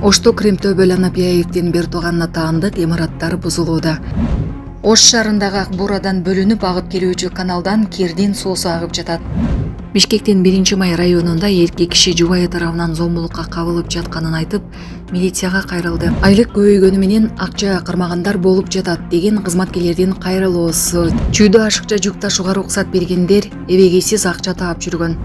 Ошто Кремтөбөл Анапияевдин бир тууганына таандык имараттар бузулууда. Ош шаарындагы Ак Бурадан бөлүнүп агып келүүчү каналдан кирдин суусу агып жатат. Бишкектин 1-Май районунда эркек киши жубайы тарабынан зомбулукка кабылып жатканын айтып, милицияга кайрылды. Айлык көбөйгөнү менен акча кармагандар болуп жатат деген кызматкерлердин кайрылуусу. Чүйдө ашыкча жүк ташууга уруксат бергендер эбегейсиз акча таап жүргөн.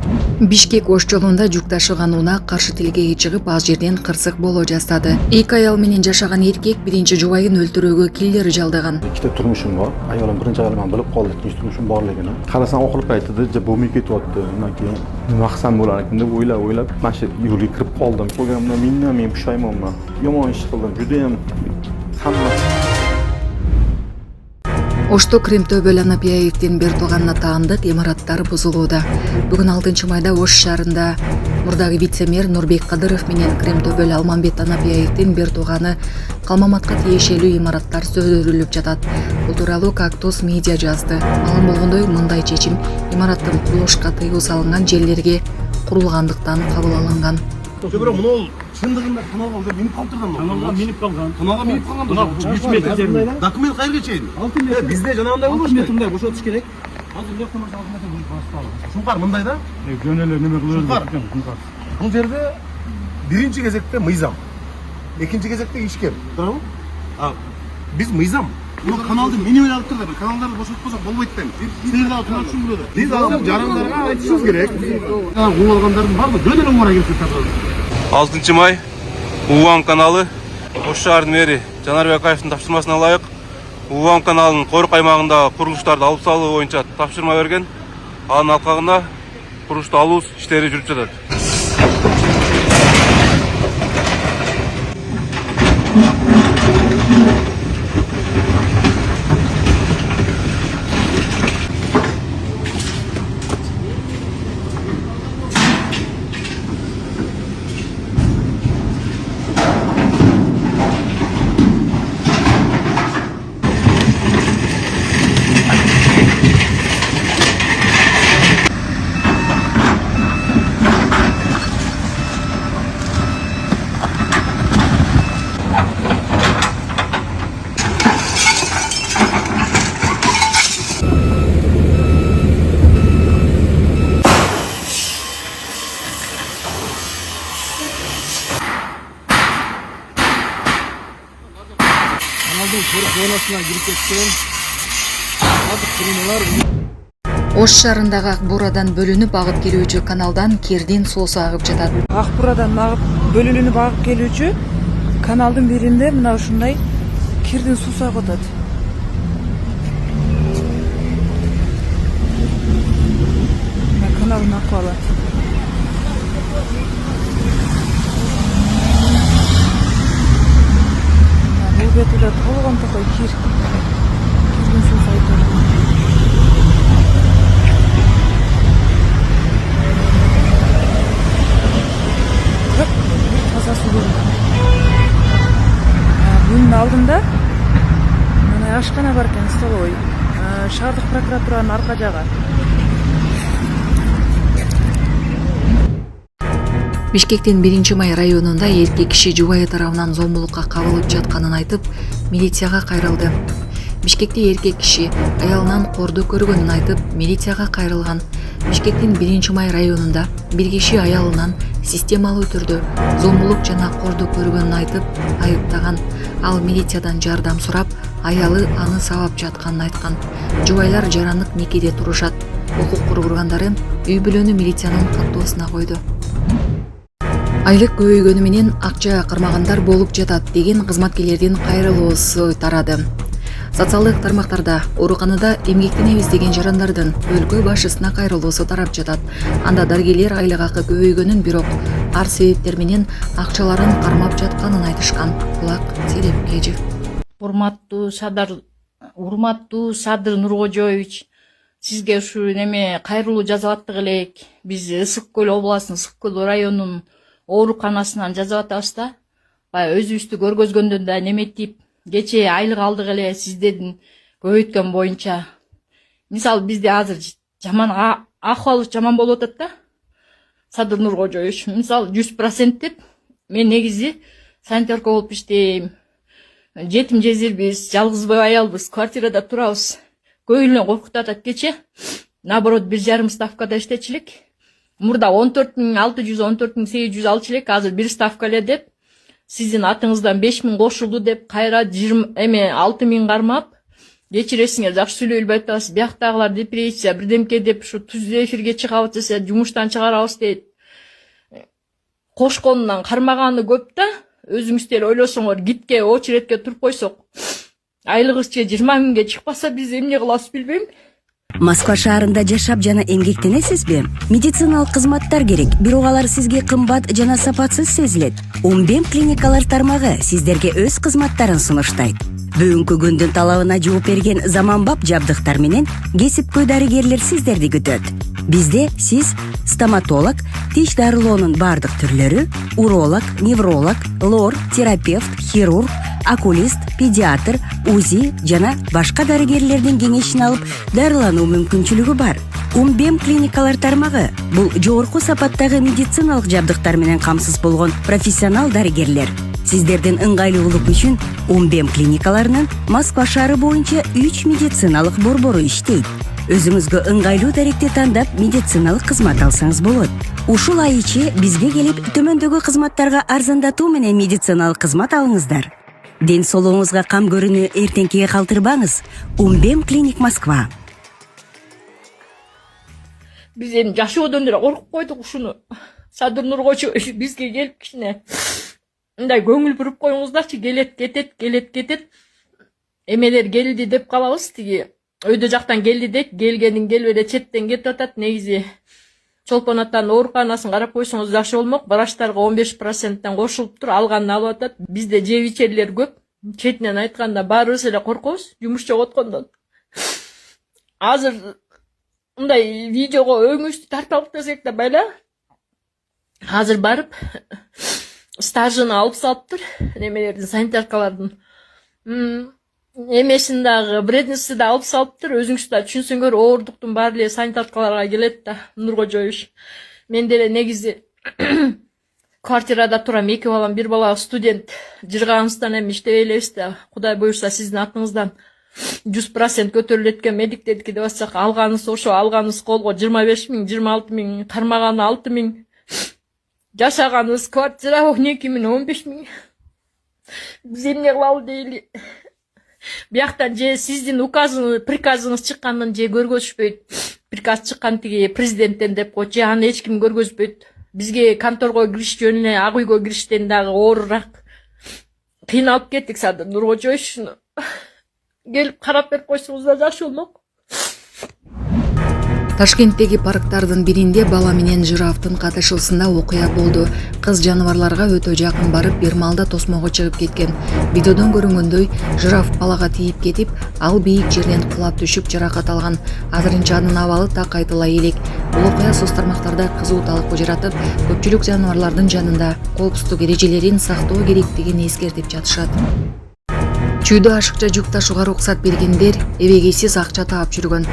Бишкек Ош жолунда жүк ташыганууна каршы тилкеге чыгып, аз жерден кырсык боло жаздады. Эки аял менен жашаган эркек биринчи жубайын өлтүрүүгө килдер жалдаган. İkide turmuşum var. Ayolum birinci ayolum bilip kaldı. İkinci turmuşum barligini. Karasam okulup aytdı. Bo'lmay ketyapti. Undan keyin nima qilsam bo'larkin deb o'ylab mana shu yo'lga kirib qoldim. Programda men pushaymonman. Yomon ish qildim. Juda ham hamma. Ошто Кремтөбөл Анапияевдин бир тууганына таандык имараттар бузулууда. Бүгүн 6-майда Ош шаарында мурдагы вице-мэр Нурбек Кадыров менен Кремтөбөл Алмамбет Анапияевдин бир тууганы Калмаматка тиешелүү имараттар сөндүрүлүп жатат. Бул тууралуу Кактус медиа жазды. Малым болгондой, мындай чечим имараттын курулушка тыюу салынган жерлерге курулгандыктан кабыл алынган. Бирок мына шындыгында каналга уже минип калтырган. Каналга минип калган. Каналга минип калган. 3 метр жерде. Документ кайерге чейин? 6 метр. Бизде жанагындай болбош. 6 метрдей бошотуш керек. Азыр эле автомат 6 метр басып. Шуңкар мындай да? Жөн эле неме кылып Шуңкар. Шуңкар. Бул жерде биринчи кезекте мыйзам. Экинчи кезекте ишкер. Туурабы? Биз мыйзам. Бул каналды минимум алып турду. Каналдарды бошотпосок болбойт дейм. Силер дагы туура түшүндүрөдү. Биз азыр жарандарга айтышыбыз керек. Кул алгандардын баардыгы жөн эле оңора келип жатат. 6-май Увам каналы Ош шаарынын мэри Жанарбек Акаевдин тапшырмасына ылайык Увам каналынын койрук аймагында курулуштарды алып салуу боюнча тапшырма берген. Анын алкагында курулушту алуу иштери жүрүп жатат. Ош шаарындагы Ак Бурадан бөлүнүп агып келүүчү каналдан кирдин суусу агып жатат. Ак Бурадан бөлүнүп агып келүүчү каналдын биринде мына ушундай кирдин суусу агып атат. Каналдын акыбалы. Бул бетиде толгон токой кирдин суусу агып атат. Bunun алдында мына ашкана бар экен, столовый. Шаардык прокуратуранын арка жагы. Бишкектин 1-Май районунда эркек киши жубайы тарабынан зомбулукка кабылып жатканын айтып, милицияга кайрылды. Бишкекте эркек киши аялынан корду көргөнүн айтып, милицияга кайрылган. Бишкектин 1-Май районунда бир киши аялынан системалуу түрдө зомбулук жана корду көргөнүн айтып, айыптаган. Ал милициядан жардам сурап, аялы аны сабап жатканын айткан. Жубайлар жарандык некеде турушат. Укук коргоогандары үй бүлөнү милициянын каттоосуна койду. Айлык көбөйгөнү менен акча кармагандар болуп жатат деген кызматкерлердин кайрылуусу тарады. Социалдык тармактарда ооруканада эмгектенебиз деген жарандардын өлкө башчысына кайрылуусу тарап жатат. Анда дарыгерлер айлык акы көбөйгөнүн, бирок ар себептер менен акчаларын кармап жатканын айтышкан. Кулак Серепкежи. Урматтуу Садыр Нуркожоевич, сизге ушу неме кайрылуу жазып аттык элек. Биз Ысык Көл областынын Ысык Көл районунун ооруканасынан жазып атабыз да. Баягы өзүбүздү көргөзгөндөн да неметип, кечээ айлык алдык эле сиздердин көбөйткөн боюнча. Мисалы бизде азыр жаман акыбалыбыз жаман болуп атат да. Садыр Нуркожоевич, мисалы 100% деп мен негизи санитарка болуп иштейм. Жетим жезирбиз, жалгыз аялбыз, квартирада турабыз. Көңүлүнө коркутуп атат. Кече наоборот 1,5 ставкада иштечү элек. Мурда 14.600, 14.800 алчу элек, азыр 1 ставка эле деп, сиздин атыңыздан 5.000 кошулду деп, кайра 6.000 кармап, кечиресиңер, жакшы сүйлөй билбей атабыз. Бияктагылар депрессия, бирдемке деп, ушу түздө эфирге чыгабыз десе, жумуштан чыгарабыз дейт. Кошконунан кармаганы көп да, өзүңүз деле ойлосоңор, гидке, очередке туруп койсок, айлыгыбызчы 20.000ге чыкпаса, биз эмне кылабыз билбейм. Москва шаарында жашап жана эмгектенесизби? Медициналык кызматтар керек, бирок алар сизге кымбат жана сапатсыз сезилет. Умбем клиникалар тармагы сиздерге өз кызматтарын сунуштайт. Бүгүнкү күндүн талабына жооп берген заманбап жабдыктар менен кесипкөй дарыгерлер сиздерди күтөт. Бизде сиз стоматолог, тиш дарылоонун бардык түрлөрү, уролог, невролог, лор, терапевт, хирург, окулист, педиатр, УЗИ жана башка дарыгерлердин кеңешин алып дарылануу мүмкүнчүлүгү бар. Умбем клиникалар тармагы бул жогорку сапаттагы медициналык жабдыктар менен камсыз болгон профессионал дарыгерлер. Сиздердин ыңгайлуулук үчүн Умбем клиникаларынын Москва шаары боюнча 3 медициналык борбору иштейт. Өзүңүзгө ыңгайлуу даректи тандап медициналык кызмат алсаңыз болот. Ушул ай ичи бизге келип төмөндөгү кызматтарга арзандатуу менен медициналык кызмат алыңыздар. Ден соолугуңузга кам көрүүнү эртеңкиге калтырбаңыз. Умбем клиник Москва. Биз эми жашоодон эле коркуп койдук ушуну. Садыр Нургочу бизге келип кичине мындай көңүл буруп коюңуздарчы, келет кетет. Эмелер келди деп калабыз, тиги өйдө жактан келди дейт, келгенин келбеде четтен кетип атат. Негизи Чолпон атанын ооруканасын карап койсоңуз жакшы болмок. Врачтарга 15%тан кошулуптур, алганын алып атат. Бизде жеп ичерлер көп. Четинен айтканда баарыбыз эле коркобуз, жумуш жоготкондон. Азыр мындай видеого өңүштү тарталып десек да байла. Азыр барып стажын алып салыптыр. Немелердин, санитаркалардын. Эмесин дагы, вредности да алып салыптыр. Өзүңүз да түшүнсөңөр, оордуктун баары эле санитаркаларга келет да, Нургожоевич. Мен деле негизи квартирада турам, 2 балам, 1 бала студент. Жырганыбыздан эми иштебей элебиз да. Кудай буюрса сиздин атыңыздан 100% көтөрүлөт экен медиктердики деп атсак, алганыбыз ошо, алганыбыз колго 25.000, 26.000, кармаганы 6.000. Жашаганыбыз квартира 12.000, 15.000. Биз эмне кылалы дейли. Бияктан же сиздин указыңыз, приказыңыз чыкканын же көргөзүшпөйт. Приказ чыккан тиги президенттен деп койчу, аны эч ким көргөзбөйт. Бизге конторго кириш жөнүнө, ак үйгө кириштен дагы оорураак. Кыйналып кеттик. Садыр Нургожоевич келип карап берип койсоңуздар жакшы болмок. Ташкенттеги парктардын биринде бала менен жирафтын катышуусунда окуя болду. Кыз жаныбарларга өтө жакын барып, бир маалда тосмого чыгып кеткен. Видеодон көрүнгөндөй, жираф балага тийип кетип, ал бийик жерден кулап түшүп жаракат алган. Азырынча анын абалы так айтыла элек. Бул окуя соц тармактарда кызуу талкуу жаратып, көпчүлүк жаныбарлардын жанында коопсуздук эрежелерин сактоо керектигин эскертип жатышат. Чүйдө ашыкча жүк ташууга уруксат бергендер эбегейсиз акча таап жүргөн.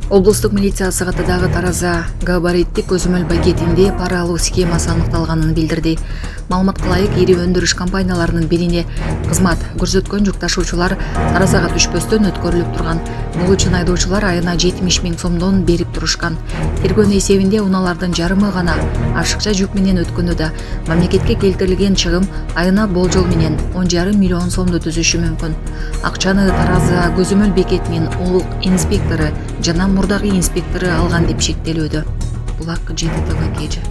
Облустук милиция сыгатыдагы тараза габариттик көзөмөл пакетинде пара алуу схемасы аныкталганын билдирди. Маалымат кылайык, ири өндүрүш компанияларынын бирине кызмат көрсөткөн жүк ташуучулар таразага түшпөстөн өткөрүлүп турган. Бул үчүн айдоочулар айына 70.000 сомдон берип турушкан. Тергөөнүн эсебинде унаалардын жарымы гана ашыкча жүк менен өткөнү да мамлекетке келтирилген чыгым айына болжол менен 10,5 миллион сомду түзүшү мүмкүн. Акчаны тараза көзөмөл бекетинин улук инспектору жана мурдагы инспектору алган деп шектелүүдө. Булак ЖТТ кежи.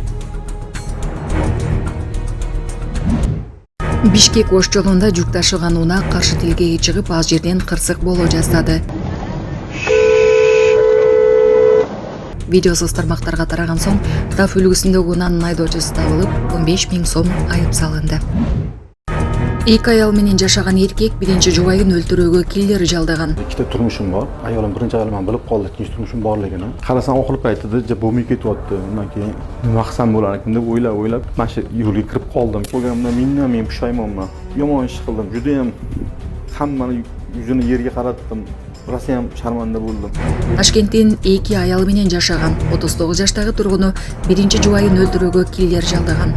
Бишкек ош жолунда жүк ташыган унаа каршы тилкеге чыгып, аз жерден кырсык боло жаздады. Видео соц тармактарга тараган соң, ТАФ үлгүсүндөгү унаанын айдоочусу табылып, 15.000 сом айып салынды. Эки аял менен жашаган эркек 1-жубайын өлтүрүүгө киллер жалдаган. Ikkita turmushim bor. Ayolim birinchi ayolim bilib qoldi, ikkinchi turmushim borligini. Qarasam o'qilib aytdi, "Ja bo'lmay ketyapti." Undan keyin nima qilsam bo'lar ekan deb o'ylab, mana shu yo'lga kirib qoldim. Qo'yganimdan men pushaymonman. Yomon ish qildim. Juda ham hammani yuzini yerga qaratdim. Rosa ham sharmanda bo'ldim. Ташкенттин эки аял менен жашаган 39 жаштагы тургуну 1-жубайын өлтүрүүгө киллер жалдаган.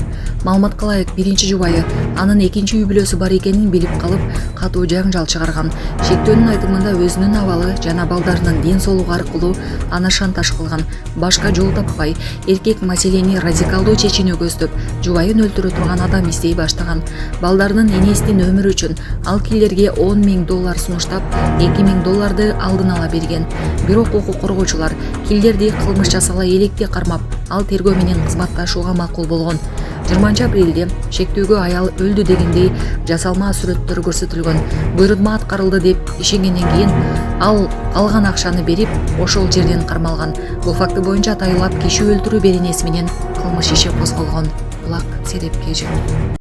Маалыматка ылайык, биринчи жубайы анын экинчи үй бүлөсү бар экенин билип калып, катуу жаңжал чыгарган. Шектөөнүн айтымында өзүнүн абалы жана балдарынын ден соолугу аркылуу аны шантаж кылган. Башка жол таппай, эркек маселени радикалдуу чечүүнү көздөп, жубайын өлтүрө турган адам издей баштаган. Балдарынын энесинин өмүрү үчүн ал киллерге $10,000 сунуштап, $2,000 алдын ала берген. Бирок укук коргоочулар киллерди кылмыш жасала электе кармап, ал тергөө менен кызматташууга макул болгон. 20 апрелде шектүүгө аял өлдү дегендей жасалма сүрөттөр көрсөтүлгөн. Буйрутма аткарылды деп ишенгенден кийин ал калган акчаны берип, ошол жерден кармалган. Бул факты боюнча атайылап киши өлтүрүү беренеси менен кылмыш иши козголгон. Булак Серепкежи.